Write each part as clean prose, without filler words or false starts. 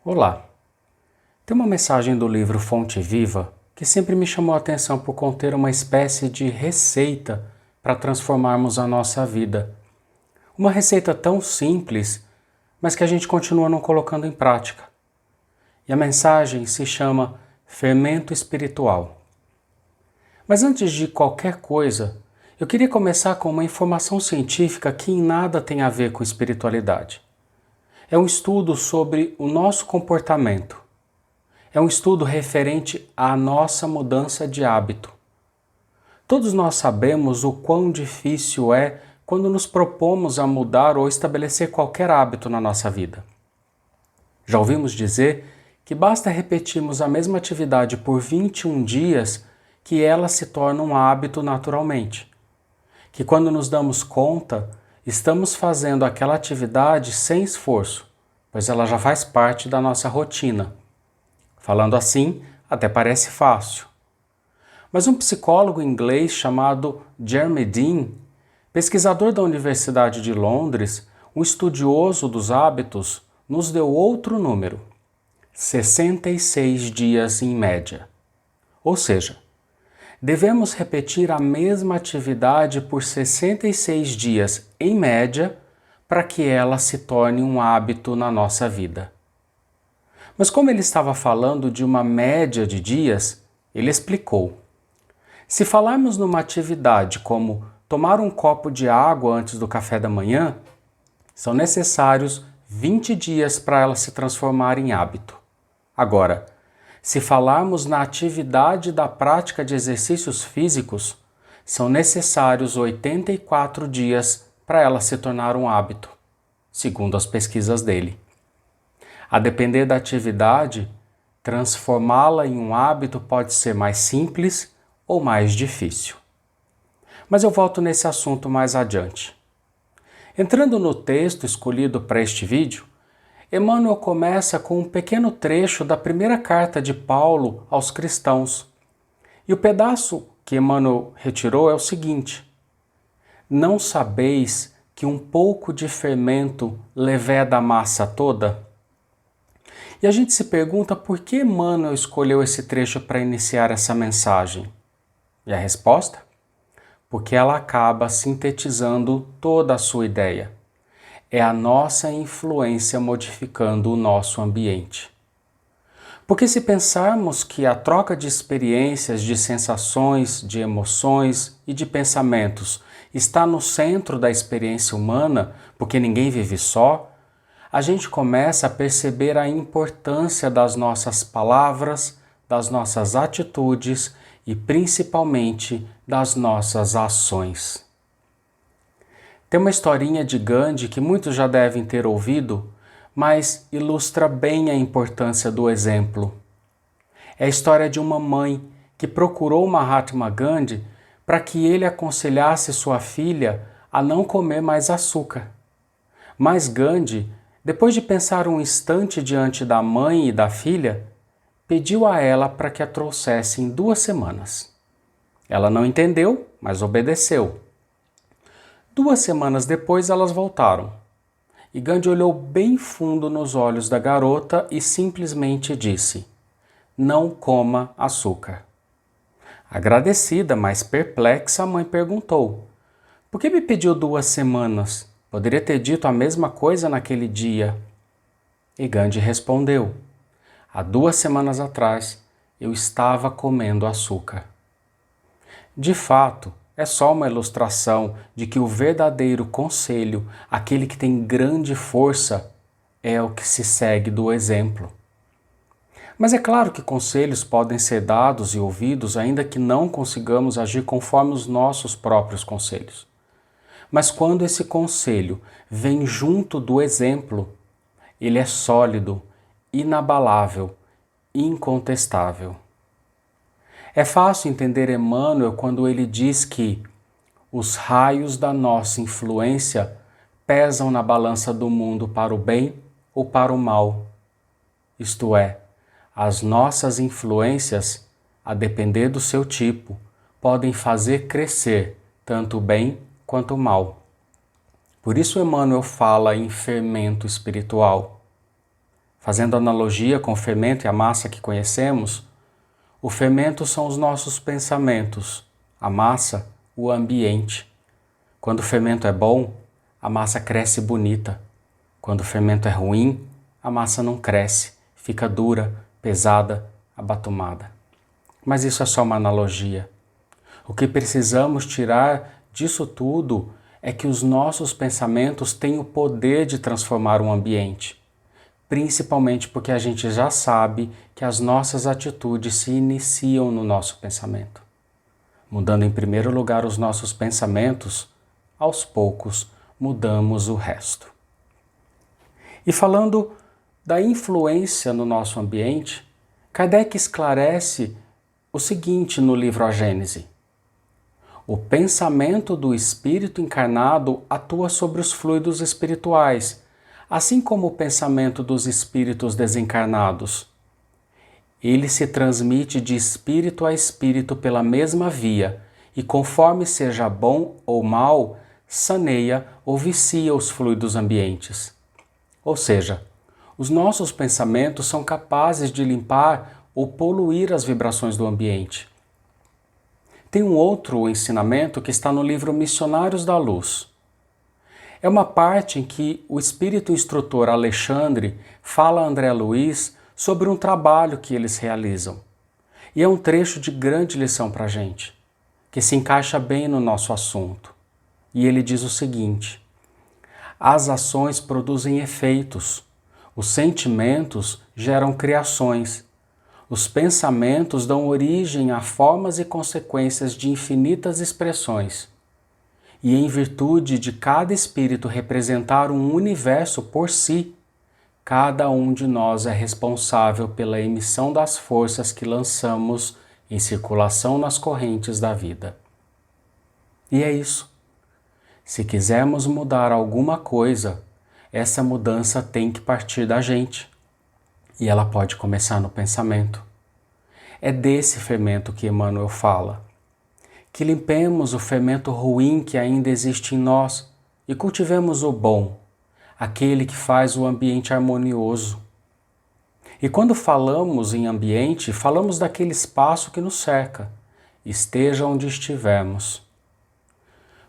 Olá! Tem uma mensagem do livro Fonte Viva que sempre me chamou a atenção por conter uma espécie de receita para transformarmos a nossa vida. Uma receita tão simples, mas que a gente continua não colocando em prática. E a mensagem se chama Fermento Espiritual. Mas antes de qualquer coisa, eu queria começar com uma informação científica que em nada tem a ver com espiritualidade. É um estudo sobre o nosso comportamento. É um estudo referente à nossa mudança de hábito. Todos nós sabemos o quão difícil é quando nos propomos a mudar ou estabelecer qualquer hábito na nossa vida. Já ouvimos dizer que basta repetirmos a mesma atividade por 21 dias que ela se torna um hábito naturalmente. Que quando nos damos conta, estamos fazendo aquela atividade sem esforço, pois ela já faz parte da nossa rotina. Falando assim, até parece fácil. Mas um psicólogo inglês chamado Jeremy Dean, pesquisador da Universidade de Londres, um estudioso dos hábitos, nos deu outro número: 66 dias em média. Ou seja, devemos repetir a mesma atividade por 66 dias em média para que ela se torne um hábito na nossa vida. Mas como ele estava falando de uma média de dias, ele explicou: se falarmos numa atividade como tomar um copo de água antes do café da manhã, são necessários 20 dias para ela se transformar em hábito. Agora, se falarmos na atividade da prática de exercícios físicos, são necessários 84 dias para ela se tornar um hábito, segundo as pesquisas dele. A depender da atividade, transformá-la em um hábito pode ser mais simples ou mais difícil. Mas eu volto nesse assunto mais adiante. Entrando no texto escolhido para este vídeo, Emmanuel começa com um pequeno trecho da primeira carta de Paulo aos cristãos. E o pedaço que Emmanuel retirou é o seguinte: não sabeis que um pouco de fermento leveda a massa toda? E a gente se pergunta por que Emmanuel escolheu esse trecho para iniciar essa mensagem. E a resposta? Porque ela acaba sintetizando toda a sua ideia. É a nossa influência modificando o nosso ambiente. Porque se pensarmos que a troca de experiências, de sensações, de emoções e de pensamentos está no centro da experiência humana, porque ninguém vive só, a gente começa a perceber a importância das nossas palavras, das nossas atitudes e principalmente das nossas ações. Tem uma historinha de Gandhi que muitos já devem ter ouvido, mas ilustra bem a importância do exemplo. É a história de uma mãe que procurou Mahatma Gandhi para que ele aconselhasse sua filha a não comer mais açúcar. Mas Gandhi, depois de pensar um instante diante da mãe e da filha, pediu a ela para que a trouxesse em 2 semanas. Ela não entendeu, mas obedeceu. 2 semanas depois elas voltaram. E Gandhi olhou bem fundo nos olhos da garota e simplesmente disse: não coma açúcar. Agradecida, mas perplexa, a mãe perguntou: por que me pediu 2 semanas? Poderia ter dito a mesma coisa naquele dia. E Gandhi respondeu: há 2 semanas atrás eu estava comendo açúcar. De fato, é só uma ilustração de que o verdadeiro conselho, aquele que tem grande força, é o que se segue do exemplo. Mas é claro que conselhos podem ser dados e ouvidos ainda que não consigamos agir conforme os nossos próprios conselhos. Mas quando esse conselho vem junto do exemplo, ele é sólido, inabalável, incontestável. É fácil entender Emmanuel quando ele diz que os raios da nossa influência pesam na balança do mundo para o bem ou para o mal. Isto é, as nossas influências, a depender do seu tipo, podem fazer crescer tanto o bem quanto o mal. Por isso Emmanuel fala em fermento espiritual. Fazendo analogia com o fermento e a massa que conhecemos, o fermento são os nossos pensamentos, a massa, o ambiente. Quando o fermento é bom, a massa cresce bonita. Quando o fermento é ruim, a massa não cresce, fica dura, pesada, abatumada. Mas isso é só uma analogia. O que precisamos tirar disso tudo é que os nossos pensamentos têm o poder de transformar um ambiente, principalmente porque a gente já sabe que as nossas atitudes se iniciam no nosso pensamento. Mudando em primeiro lugar os nossos pensamentos, aos poucos mudamos o resto. E falando da influência no nosso ambiente, Kardec esclarece o seguinte no livro A Gênese: o pensamento do espírito encarnado atua sobre os fluidos espirituais, assim como o pensamento dos espíritos desencarnados. Ele se transmite de espírito a espírito pela mesma via e, conforme seja bom ou mal, saneia ou vicia os fluidos ambientes. Ou seja, os nossos pensamentos são capazes de limpar ou poluir as vibrações do ambiente. Tem um outro ensinamento que está no livro Missionários da Luz. É uma parte em que o espírito instrutor Alexandre fala a André Luiz sobre um trabalho que eles realizam. E é um trecho de grande lição para a gente, que se encaixa bem no nosso assunto. E ele diz o seguinte: as ações produzem efeitos, os sentimentos geram criações, os pensamentos dão origem a formas e consequências de infinitas expressões. E em virtude de cada espírito representar um universo por si, cada um de nós é responsável pela emissão das forças que lançamos em circulação nas correntes da vida. E é isso. Se quisermos mudar alguma coisa, essa mudança tem que partir da gente. E ela pode começar no pensamento. É desse fermento que Emmanuel fala. Que limpemos o fermento ruim que ainda existe em nós e cultivemos o bom, aquele que faz o ambiente harmonioso. E quando falamos em ambiente, falamos daquele espaço que nos cerca, esteja onde estivermos.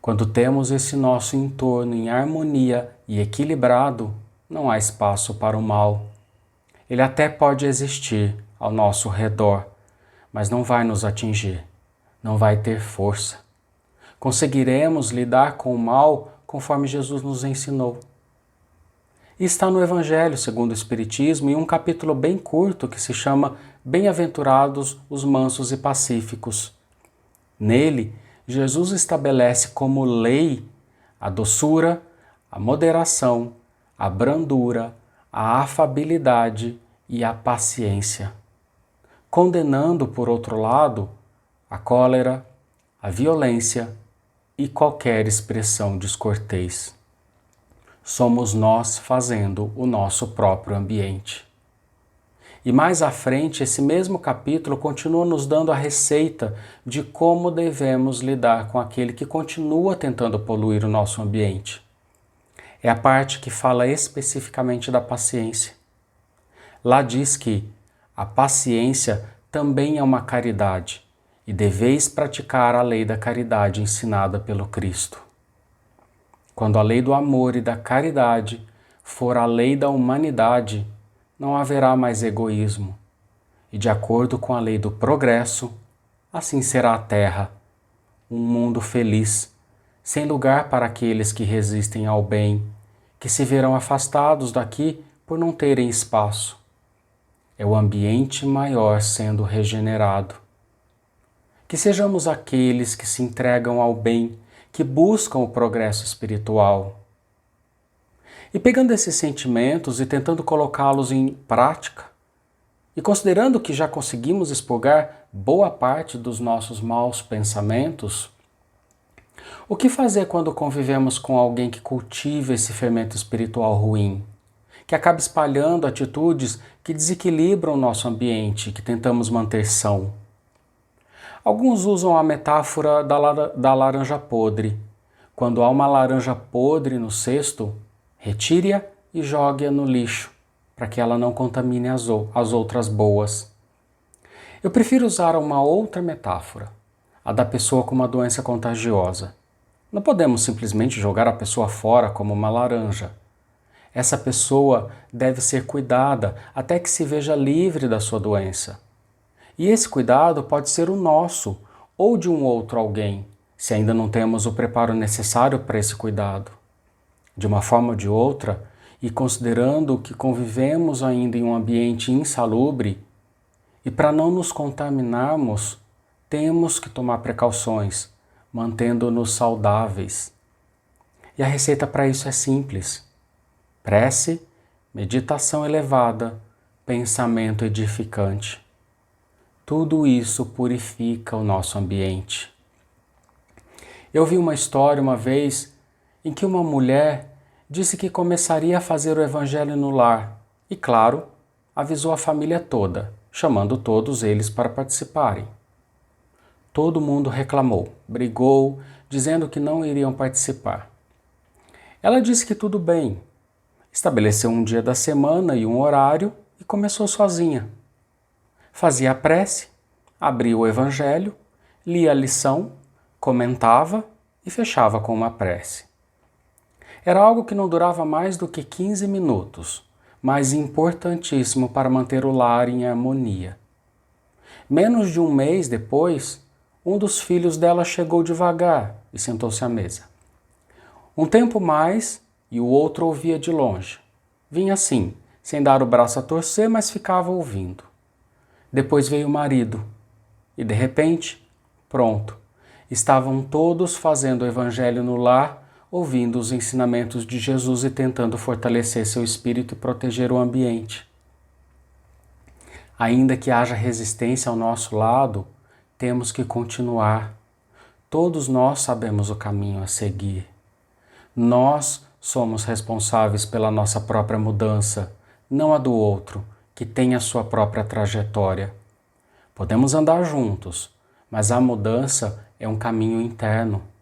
Quando temos esse nosso entorno em harmonia e equilibrado, não há espaço para o mal. Ele até pode existir ao nosso redor, mas não vai nos atingir, não vai ter força. Conseguiremos lidar com o mal conforme Jesus nos ensinou. E está no Evangelho segundo o Espiritismo, em um capítulo bem curto que se chama Bem-aventurados os mansos e pacíficos. Nele, Jesus estabelece como lei a doçura, a moderação, a brandura, a afabilidade e a paciência, condenando, por outro lado, a cólera, a violência e qualquer expressão descortês. Somos nós fazendo o nosso próprio ambiente. E mais à frente, esse mesmo capítulo continua nos dando a receita de como devemos lidar com aquele que continua tentando poluir o nosso ambiente. É a parte que fala especificamente da paciência. Lá diz que a paciência também é uma caridade e deveis praticar a lei da caridade ensinada pelo Cristo. Quando a lei do amor e da caridade for a lei da humanidade, não haverá mais egoísmo. E de acordo com a lei do progresso, assim será a Terra, um mundo feliz, sem lugar para aqueles que resistem ao bem, que se verão afastados daqui por não terem espaço. É o ambiente maior sendo regenerado. Que sejamos aqueles que se entregam ao bem, que buscam o progresso espiritual. E pegando esses sentimentos e tentando colocá-los em prática, e considerando que já conseguimos expurgar boa parte dos nossos maus pensamentos, o que fazer quando convivemos com alguém que cultiva esse fermento espiritual ruim, que acaba espalhando atitudes que desequilibram o nosso ambiente, que tentamos manter são? Alguns usam a metáfora da laranja podre. Quando há uma laranja podre no cesto, retire-a e jogue-a no lixo, para que ela não contamine as outras boas. Eu prefiro usar uma outra metáfora, a da pessoa com uma doença contagiosa. Não podemos simplesmente jogar a pessoa fora como uma laranja. Essa pessoa deve ser cuidada até que se veja livre da sua doença. E esse cuidado pode ser o nosso ou de um outro alguém, se ainda não temos o preparo necessário para esse cuidado. De uma forma ou de outra, e considerando que convivemos ainda em um ambiente insalubre, e para não nos contaminarmos, temos que tomar precauções, mantendo-nos saudáveis. E a receita para isso é simples: prece, meditação elevada, pensamento edificante. Tudo isso purifica o nosso ambiente. Eu vi uma história uma vez em que uma mulher disse que começaria a fazer o evangelho no lar e, claro, avisou a família toda, chamando todos eles para participarem. Todo mundo reclamou, brigou, dizendo que não iriam participar. Ela disse que tudo bem, estabeleceu um dia da semana e um horário e começou sozinha. Fazia a prece, abria o evangelho, lia a lição, comentava e fechava com uma prece. Era algo que não durava mais do que 15 minutos, mas importantíssimo para manter o lar em harmonia. Menos de um mês depois, um dos filhos dela chegou devagar e sentou-se à mesa. Um tempo mais e o outro ouvia de longe. Vinha assim, sem dar o braço a torcer, mas ficava ouvindo. Depois veio o marido e, de repente, pronto, estavam todos fazendo o evangelho no lar, ouvindo os ensinamentos de Jesus e tentando fortalecer seu espírito e proteger o ambiente. Ainda que haja resistência ao nosso lado, temos que continuar. Todos nós sabemos o caminho a seguir. Nós somos responsáveis pela nossa própria mudança, não a do outro, que tem a sua própria trajetória. Podemos andar juntos, mas a mudança é um caminho interno.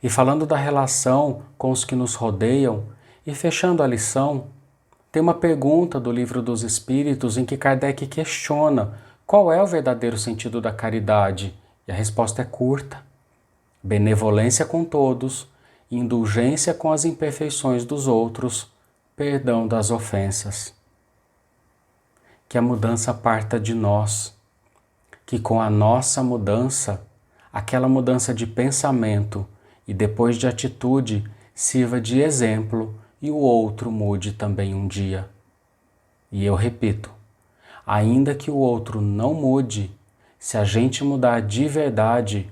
E falando da relação com os que nos rodeiam, e fechando a lição, tem uma pergunta do Livro dos Espíritos em que Kardec questiona qual é o verdadeiro sentido da caridade, e a resposta é curta: benevolência com todos, indulgência com as imperfeições dos outros, perdão das ofensas. Que a mudança parta de nós, que com a nossa mudança, aquela mudança de pensamento e depois de atitude, sirva de exemplo e o outro mude também um dia. E eu repito, ainda que o outro não mude, se a gente mudar de verdade,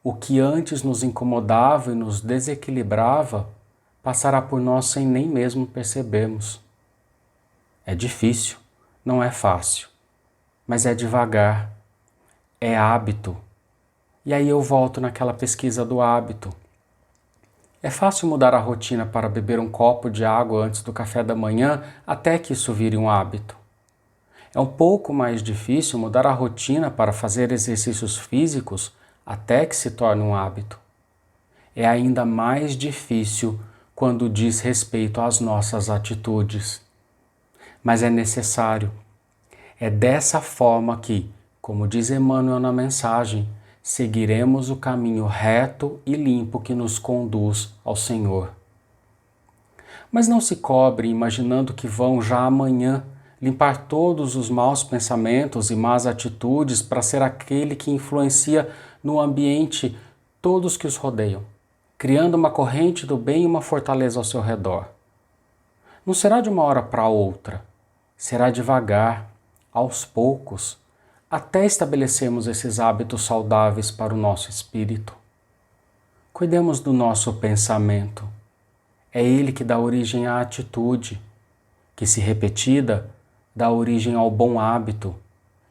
o que antes nos incomodava e nos desequilibrava, passará por nós sem nem mesmo percebermos. É difícil, não é fácil, mas é devagar, é hábito. E aí eu volto naquela pesquisa do hábito. É fácil mudar a rotina para beber um copo de água antes do café da manhã até que isso vire um hábito. É um pouco mais difícil mudar a rotina para fazer exercícios físicos até que se torne um hábito. É ainda mais difícil quando diz respeito às nossas atitudes. Mas é necessário. É dessa forma que, como diz Emmanuel na mensagem, seguiremos o caminho reto e limpo que nos conduz ao Senhor. Mas não se cobre imaginando que vão já amanhã limpar todos os maus pensamentos e más atitudes para ser aquele que influencia no ambiente todos que os rodeiam, criando uma corrente do bem e uma fortaleza ao seu redor. Não será de uma hora para outra, será devagar, aos poucos, até estabelecermos esses hábitos saudáveis para o nosso espírito. Cuidemos do nosso pensamento. É ele que dá origem à atitude, que, se repetida, dá origem ao bom hábito,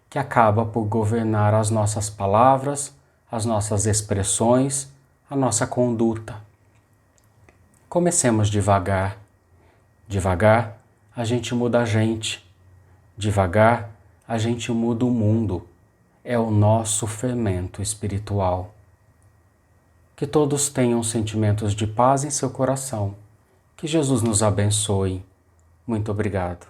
que acaba por governar as nossas palavras, as nossas expressões, a nossa conduta. Comecemos devagar. Devagar, a gente muda a gente. Devagar, a gente muda o mundo. É o nosso fermento espiritual. Que todos tenham sentimentos de paz em seu coração. Que Jesus nos abençoe. Muito obrigado.